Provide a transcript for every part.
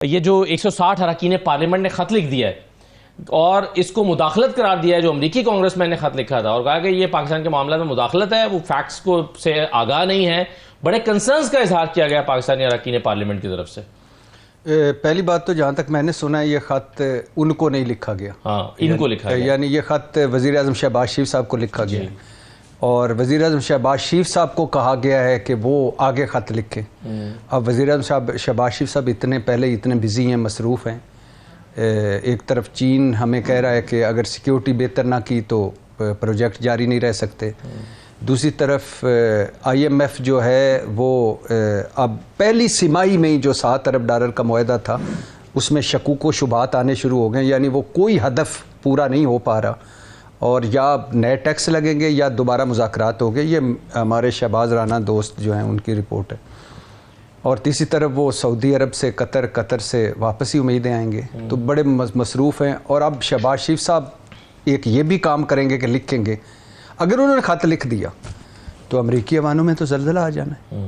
ये जो 160 अरकान पार्लियामेंट ने ख़त लिख दिया है और इसको मुदाखलत करार दिया है, जो अमरीकी कांग्रेसमैन ने ख़त लिखा था और कहा कि ये पाकिस्तान के मामला में मुदाखलत है, वो फैक्ट्स को से आगाह नहीं है। बड़े कंसर्न्स का इजहार किया गया पाकिस्तानी अरकान पार्लियामेंट की तरफ से। पहली बात तो जहाँ तक मैंने सुना है ये ख़त उनको नहीं लिखा गया। हाँ, इनको लिखा गया। यानी ये ख़त वज़ीर आज़म शहबाज शरीफ साहब को लिखा गया है और वज़ीर आज़म शहबाज शरीफ साहब को कहा गया है कि वो आगे ख़त लिखें। अब वज़ीर आज़म शहबाज शरीफ साहब इतने बिज़ी हैं, मसरूफ़ हैं। एक तरफ चीन हमें कह रहा है कि अगर सिक्योरिटी बेहतर ना की तो प्रोजेक्ट जारी नहीं रह सकते। दूसरी तरफ IMF जो है वो अब पहली सिमाही में ही जो $7 अरब का मुआहदा था उसमें शकूक व शुबहात आने शुरू हो गए, यानी वो कोई हदफ पूरा नहीं हो पा रहा और या नए टैक्स लगेंगे या दोबारा मुज़ाकरात होंगे। ये हमारे शहबाज राना दोस्त जो हैं उनकी रिपोर्ट है। और तीसरी तरफ वो सऊदी अरब से कतर से वापसी उम्मीदें आएंगे, तो बड़े मसरूफ़ हैं। और अब शहबाज शरीफ साहब एक ये भी काम करेंगे कि लिखेंगे, अगर उन्होंने ख़त लिख दिया तो अमरीकी अवानों में तो ज़लज़ला आ जाना है।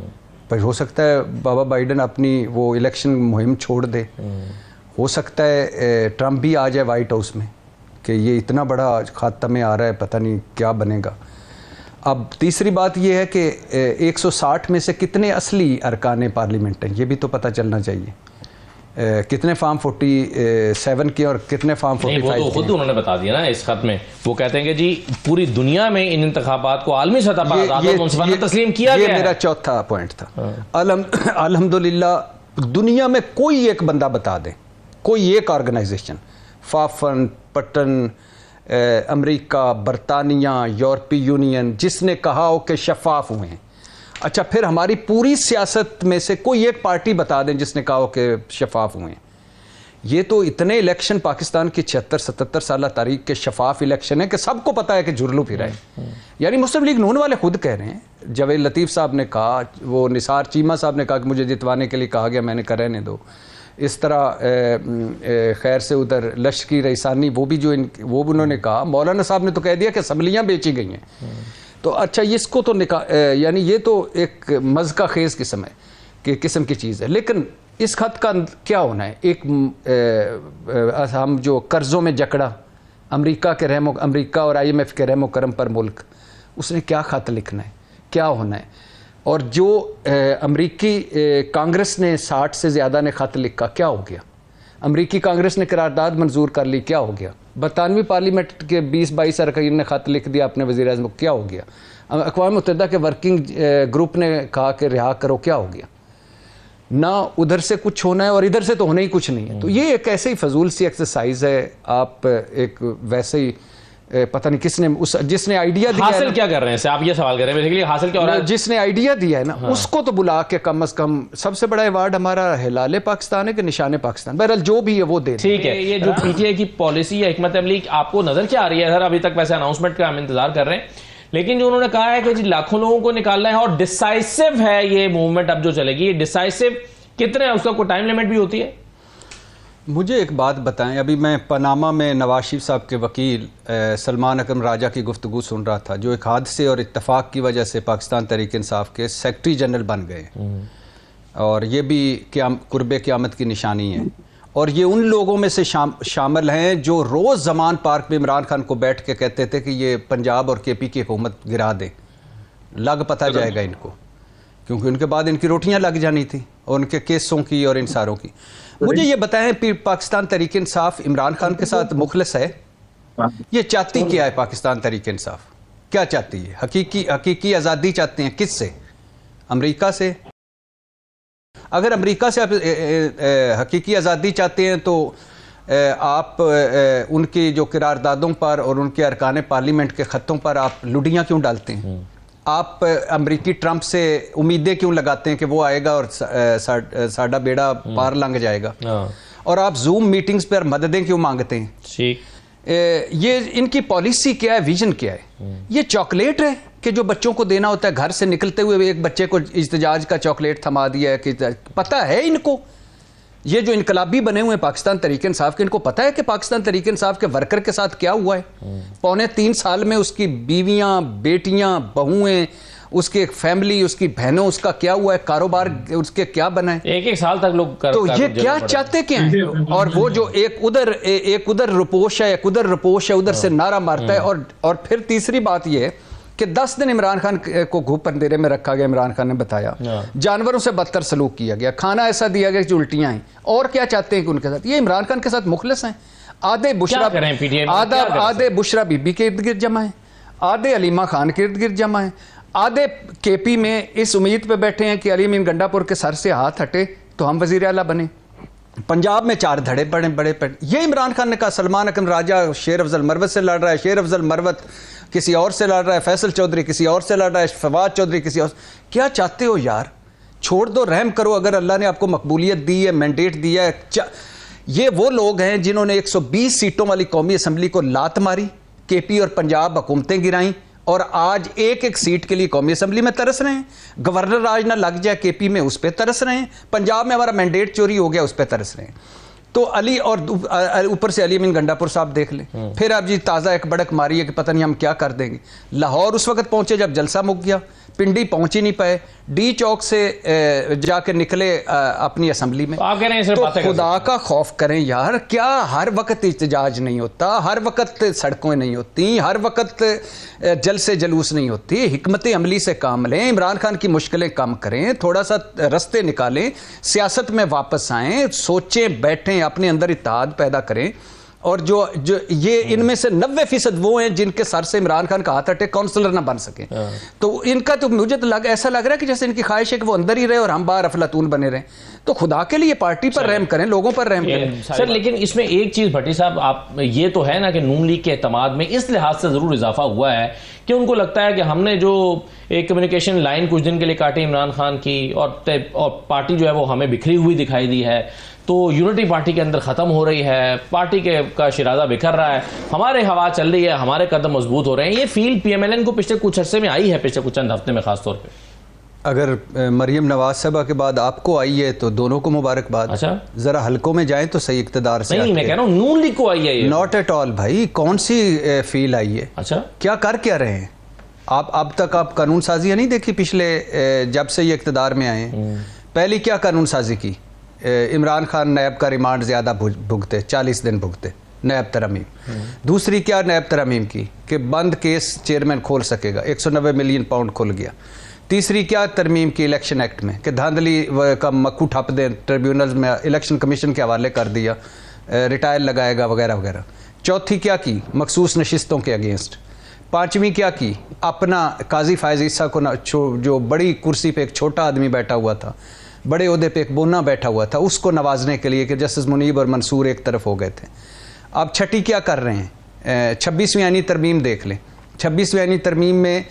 पर हो सकता है बाबा बाइडन अपनी वो इलेक्शन मुहिम छोड़ दे, हो सकता है ट्रंप भी आ जाए वाइट हाउस में कि ये इतना बड़ा खाता में आ रहा है, पता नहीं क्या बनेगा। अब तीसरी बात ये है कि 160 में से कितने असली अरकान पार्लियामेंट हैं ये भी तो पता चलना चाहिए। कितने फार्म 47 के और कितने फार्म 45 वो तो खुद उन्होंने बता दिया ना इस खत में। वो कहते हैं कि जी पूरी दुनिया में इन इंतखाबात को आलमी सतह पर आज़ाद और मुनसिफाना तस्लीम किया गया है। मेरा चौथा पॉइंट था। अल्हम्दुलिल्लाह दुनिया में कोई एक बंदा बता दे, कोई एक ऑर्गेनाइजेशन, फाफन, पटन, अमेरिका, बरतानिया, यूरोपीय यूनियन, जिसने कहा हो कि शफाफ हुए हैं। अच्छा, फिर हमारी पूरी सियासत में से कोई एक पार्टी बता दें जिसने कहा हो कि शफाफ हुए हैं। ये तो इतने इलेक्शन पाकिस्तान की 76-77 साल तारीख के शफाफ इलेक्शन है कि सबको पता है कि जुर्लू फिरा है। यानी मुस्लिम लीग नून वाले खुद कह रहे हैं, जावेद लतीफ़ साहब ने कहा, वो निसार चीमा साहब ने कहा कि मुझे जितवाने के लिए कहा गया, मैंने कहा रहने दो। इस तरह खैर से उधर लश्करी रईसानी वो भी उन्होंने कहा। मौलाना साहब ने तो कह दिया कि असम्बलियाँ बेची गई हैं। तो अच्छा, इसको तो यानी ये तो एक मज़का खेज़ किस्म की चीज़ है। लेकिन इस खत का क्या होना है? हम जो कर्ज़ों में जकड़ा अमेरिका और IMF के रहमो करम पर मुल्क, उसने क्या खत लिखना है, क्या होना है? और जो अमरीकी कांग्रेस ने 60 से ज़्यादा ने ख़त लिखा, क्या हो गया? अमरीकी कांग्रेस ने करारदाद मंजूर कर ली, क्या हो गया? बरतानवी पार्लियामेंट के 20-22 अरकान ने ख़त लिख दिया अपने वज़ीर आज़म को, क्या हो गया? अक़वाम मुत्तहिदा के वर्किंग ग्रुप ने कहा कि रिहा करो, क्या हो गया? ना उधर से कुछ होना है और इधर से तो होना ही कुछ नहीं है। तो ये एक ऐसे ही फजूल सी एक्सरसाइज है। आप एक वैसे ही पता नहीं जिसने आइडिया दिया हासिल क्या कर रहे हैं, आप ये सवाल कर रहे हैं बेसिकली, हासिल क्या हो रहा है? जिसने आइडिया दिया है ना, उसको तो बुला के कम से कम, सबसे बड़ा अवार्ड हमारा हिलाले पाकिस्तान है कि निशाने पाकिस्तान, बहरहाल जो भी है वो दे। ठीक है, ये जो PTI की पॉलिसी या हिकमत अमली आपको नजर क्या आ रही है सर? अभी तक वैसे अनाउंसमेंट का हम इंतजार कर रहे हैं, लेकिन जो उन्होंने कहा है कि जी लाखों लोगों को निकालना है और डिसाइसिव है ये मूवमेंट अब जो चलेगी, ये डिसाइसिव कितने है, उसका कोई टाइम लिमिट भी होती है? मुझे एक बात बताएं, अभी मैं पनामा में नवाज शरीफ साहब के वकील सलमान अकरम राजा की गुफ्तगू सुन रहा था, जो एक हादसे और इत्तफाक की वजह से पाकिस्तान तहरीक इंसाफ के सेक्रेटरी जनरल बन गए और ये भी कुर्बे क़यामत की निशानी है। और ये उन लोगों में से शामिल हैं जो रोज़ जमान पार्क में इमरान खान को बैठ के कहते थे कि ये पंजाब और KP की हुकूमत गिरा दें, लग पता जाएगा इनको, क्योंकि उनके बाद इनकी रोटियां लग जानी थी और उनके केसों की और इन सारों की। मुझे ये बताएं, पाकिस्तान तहरीक इंसाफ इमरान खान के साथ मुखलिस है? ये चाहती क्या है पाकिस्तान तहरीक इंसाफ? क्या चाहती है? हकीकी आज़ादी चाहते हैं किससे? अमेरिका से? अगर अमेरिका से आप हकीकी आज़ादी चाहते हैं तो आप उनकी जो करारदादों पर और उनके अरकान पार्लियामेंट के ख़तों पर आप लुडियाँ क्यों डालते हैं? आप अमरीकी ट्रंप से उम्मीदें क्यों लगाते हैं कि वो आएगा और साडा बेड़ा पार लंघ जाएगा? और आप जूम मीटिंग्स पर मददें क्यों मांगते हैं? ठीक, ये इनकी पॉलिसी क्या है, विजन क्या है? ये चॉकलेट है कि जो बच्चों को देना होता है, घर से निकलते हुए एक बच्चे को इज्तिजाज का चॉकलेट थमा दिया है कि पता है इनको, ये जो इनकलाबी बने हुए हैं पाकिस्तान तहरीक इंसाफ के, इनको पता है कि पाकिस्तान तहरीक इंसाफ के वर्कर के साथ क्या हुआ है। 3.25 साल में उसकी बीवियां, बेटियां, बहुएं उसकी एक फैमिली, उसकी बहनों, उसका क्या हुआ है, कारोबार उसके क्या बना है, एक साल तक लोग तो ये क्या चाहते क्या है? और वो जो एक उधर रुपोश है, एक उधर रुपोश है, उधर से नारा मारता है। और फिर तीसरी बात ये है कि 10 दिन इमरान खान को घूप अंधेरे में रखा गया। इमरान खान ने बताया जानवरों से बदतर सलूक किया गया, खाना ऐसा दिया गया कि उल्टियां आई। और क्या चाहते हैं कि उनके साथ, ये इमरान खान के साथ मुखलिस हैं। आधे बुशरा बीबी के इर्द गिर्द जमा है, आधे अलीमा खान के इर्द गिर्द जमा है, आधे केपी में इस उम्मीद पे बैठे हैं कि अली अमीन गंडापुर के सर से हाथ हटे तो हम वजीर आला बने। पंजाब में 4 धड़े बड़े ये इमरान खान ने कहा सलमान अकरम राजा शेर अफजल मरवत से लड़ रहा है, शेर अफजल मरवत किसी और से लड़ रहा है, फैसल चौधरी किसी और से लड़ रहा है, फवाद चौधरी किसी और। क्या चाहते हो यार, छोड़ दो, रहम करो। अगर अल्लाह ने आपको मकबूलियत दी है, मैंडेट दिया है, ये वो लोग हैं जिन्होंने 120 सीटों वाली कौमी असम्बली को लात मारी, केपी और पंजाब हुकूमतें गिराई, और आज एक सीट के लिए कौमी असम्बली में तरस रहे हैं। गवर्नर आज ना लग जाए केपी में, उस पर तरस रहे हैं। पंजाब में हमारा मैंडेट चोरी हो गया, उस पर तरस रहे हैं। तो अली और ऊपर से अली अमीन गंडापुर साहब देख लें। फिर आप जी ताज़ा एक बड़क मारी है कि पता नहीं हम क्या कर देंगे। लाहौर उस वक्त पहुंचे जब जलसा मुक गया, पिंडी पहुंच ही नहीं पाए, डी चौक से जाकर निकले अपनी असम्बली में। तो खुदा का खौफ करें यार, क्या हर वक्त इhtजाज नहीं होता, हर वक्त सड़कों नहीं होती, हर वक्त जलसे जलूस नहीं होती। हिकमत अमली से काम लें, इमरान खान की मुश्किलें कम करें, थोड़ा सा रास्ते निकालें, सियासत में वापस आएँ, सोचें, बैठें, अपने अंदर इत्तेहाद पैदा करें। और जो ये इनमें से 90% वो हैं जिनके सर से इमरान खान का हाथ हटे, काउंसलर ना बन सके। तो इनका तो मुझे तो ऐसा लग रहा है कि जैसे इनकी ख्वाहिश है कि वो अंदर ही रहे और हम बाहर अफलातून बने रहें। तो खुदा के लिए पार्टी पर रहम करें, लोगों पर रहम करें सर। लेकिन इसमें एक चीज भट्टी साहब, आप ये तो है ना कि नून लीग के एतमाद में इस लिहाज से जरूर इजाफा हुआ है कि उनको लगता है कि हमने जो एक कम्युनिकेशन लाइन कुछ दिन के लिए काटी इमरान खान की, और पार्टी जो है वो हमें बिखरी हुई दिखाई दी है, तो यूनिटी पार्टी के अंदर ख़त्म हो रही है, पार्टी का शिराजा बिखर रहा है, हमारे हवा चल रही है, हमारे कदम मजबूत हो रहे हैं। ये फील पीएमएलएन को पिछले कुछ अरसे में आई है, पिछले कुछ चंद हफ्ते में खास तौर पे। अगर मरियम नवाज साहबा के बाद आपको आई है तो दोनों को मुबारकबाद। अच्छा, जरा हल्कों में जाएं तो सही इक़्तिदार से। नहीं, मैं कह रहा हूँ नून लीग को आई है ये। नॉट एट ऑल भाई, कौन सी फील आई है? अच्छा, क्या कर क्या रहे हैं आप? अब तक आप कानून साजियाँ नहीं देखी पिछले जब से ये इक़्तिदार में आए? पहली क्या कानून साजी की? इमरान खान नैब का रिमांड ज़्यादा भुगते, 40 दिन भुगते, नैब तरमीम। दूसरी क्या नैब तरमीम की कि बंद केस चेयरमैन खोल सकेगा, 190 मिलियन पाउंड खुल गया। तीसरी क्या तरमीम की इलेक्शन एक्ट में कि धांधली का मक्खू ठप दें, ट्रिब्यूनल्स में इलेक्शन कमीशन के हवाले कर दिया, रिटायर लगाएगा वगैरह वगैरह। चौथी क्या की? मखसूस नशिस्तों के अगेंस्ट। पाँचवीं क्या की? अपना काजी फायज़ ईसा को जो बड़ी कुर्सी पे एक छोटा आदमी बैठा हुआ था, बड़े ओहदे पे एक बोना बैठा हुआ था, उसको नवाजने के लिए कि जस्टिस मुनीब और मंसूर एक तरफ हो गए थे। अब छठी क्या कर रहे हैं? 26वीं आईनी तरमीम देख लें। 26वीं आईनी तरमीम में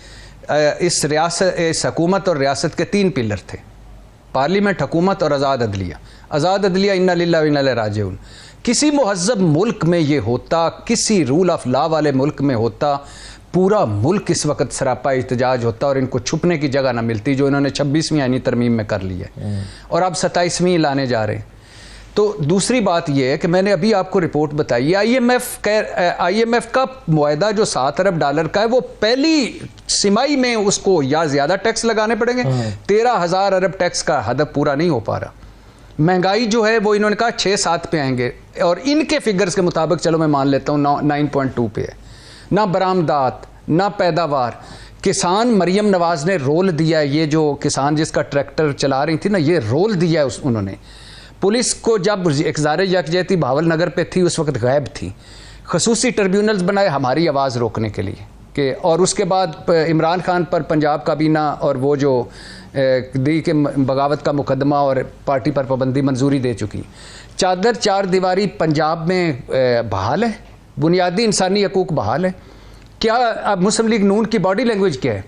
इस हुकूमत और रियासत के 3 पिलर थे, पार्लियामेंट, हुकूमत और आज़ाद अदलिया। आज़ाद अदलिया इन्ना लिल्लाहि व इन्ना इलैहि राजिऊन। किसी मुहज़्ज़ब मुल्क में ये होता, किसी रूल ऑफ लॉ वाले मुल्क में होता, पूरा मुल्क इस वक्त सरापा इhtजाज होता और इनको छुपने की जगह ना मिलती, जो इन्होंने 26वीं आईनी तरमीम में कर ली है और अब 27वीं लाने जा रहे हैं। तो दूसरी बात यह है कि मैंने अभी आपको रिपोर्ट बताई, IMF का मुआहदा जो $7 अरब का है, वो पहली सिमाही में उसको या ज़्यादा टैक्स लगाने पड़ेंगे। 13,000 अरब टैक्स का हदफ पूरा नहीं हो पा रहा। महंगाई जो है वो इन्होंने कहा 6-7 पे आएंगे, और इनके फिगर्स के मुताबिक चलो मैं मान लेता हूँ 9.2 पे है। ना बरामदात, ना पैदावार। किसान मरियम नवाज ने रोल दिया है, ये जो किसान जिसका ट्रैक्टर चला रही थी ना, ये रोल दिया है उन्होंने। पुलिस को जब इक़्ज़ार यकजहती भावल नगर पे थी उस वक्त गायब थी। खसूसी ट्रिब्यूनल्स बनाए हमारी आवाज़ रोकने के लिए कि, और उसके बाद इमरान खान पर पंजाब काबीना और वो जो दी के बगावत का मुकदमा और पार्टी पर पाबंदी मंजूरी दे चुकी। चादर 4 दीवारी पंजाब में बहाल है, बुनियादी इंसानी हकूक़ बहाल है। क्या अब मुस्लिम लीग नून की बॉडी लैंग्वेज क्या है?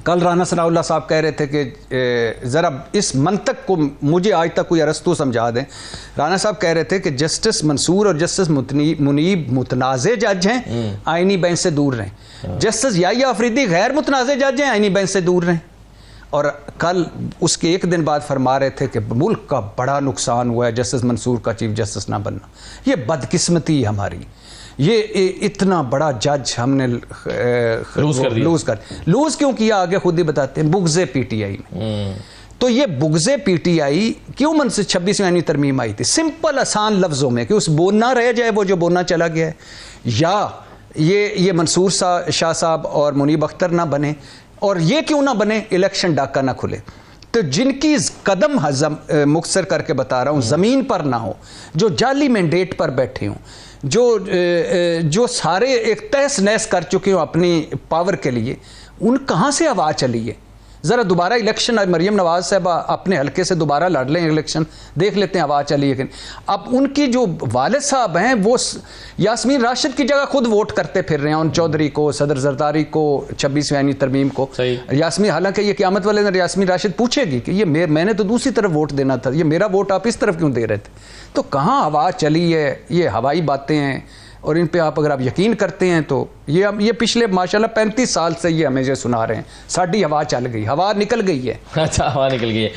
कल राना सनाउल्लाह साहब कह रहे थे कि ज़रा इस मंतक को मुझे आज तक कोई अरस्तु समझा दें। राना साहब कह रहे थे कि जस्टिस मंसूर और जस्टिस मुनीब मुतनाज़े जज हैं, आइनी बेंच से दूर रहें। जस्टिस याहिया अफरीदी गैर मुतनाज़े जज हैं, आइनी बेंच से दूर रहें। और कल उसके एक दिन बाद फरमा रहे थे कि मुल्क का बड़ा नुकसान हुआ है जस्टिस मंसूर का चीफ जस्टिस ना बनना। ये बदकिस्मती हमारी। ये इतना बड़ा जज हमने लूज क्यों किया, आगे खुद ही बताते हैं, बुग़्ज़े पीटीआई में। तो ये बुग़्ज़े पीटीआई क्यों मन से 26वीं तरमीम आई थी? सिंपल आसान लफ्ज़ों में कि उस बोलना रह जाए वो जो बोलना चला गया है, या ये मंसूर शाह साहब और मुनीब अख्तर ना बने, और ये क्यों ना बने, इलेक्शन डाका ना खुले। तो जिनकी कदम हजम मुख्तसर करके बता रहा हूँ, ज़मीन पर ना हो, जो जाली मैंडेट पर बैठे हों, जो सारे एक तहस नहस कर चुके हो अपनी पावर के लिए, उन कहाँ से आवाज़ चली है? ज़रा दोबारा इलेक्शन, मरीम नवाज साहब अपने हल्के से दोबारा लड़ लें इलेक्शन, देख लेते हैं आवाज़ चली है कि नहीं। अब उनकी जो वालिद साहब हैं वो यास्मीन राशिद की जगह खुद वोट करते फिर रहे हैं, उन चौधरी को, सदर जरदारी को, 26वीं तरमीम को। यास्मीन, हालांकि ये क़यामत वाले दिन यास्मीन राशिद पूछेगी कि ये मैंने तो दूसरी तरफ वोट देना था, ये मेरा वोट आप इस तरफ क्यों दे रहे थे? तो कहाँ आवाज़ चली है? ये हवाई बातें हैं, और इन पे अगर आप यकीन करते हैं तो ये पिछले माशाल्लाह 35 साल से ये हमें जो सुना रहे हैं, साड़ी हवा चल गई, हवा निकल गई है। अच्छा, हवा निकल गई है।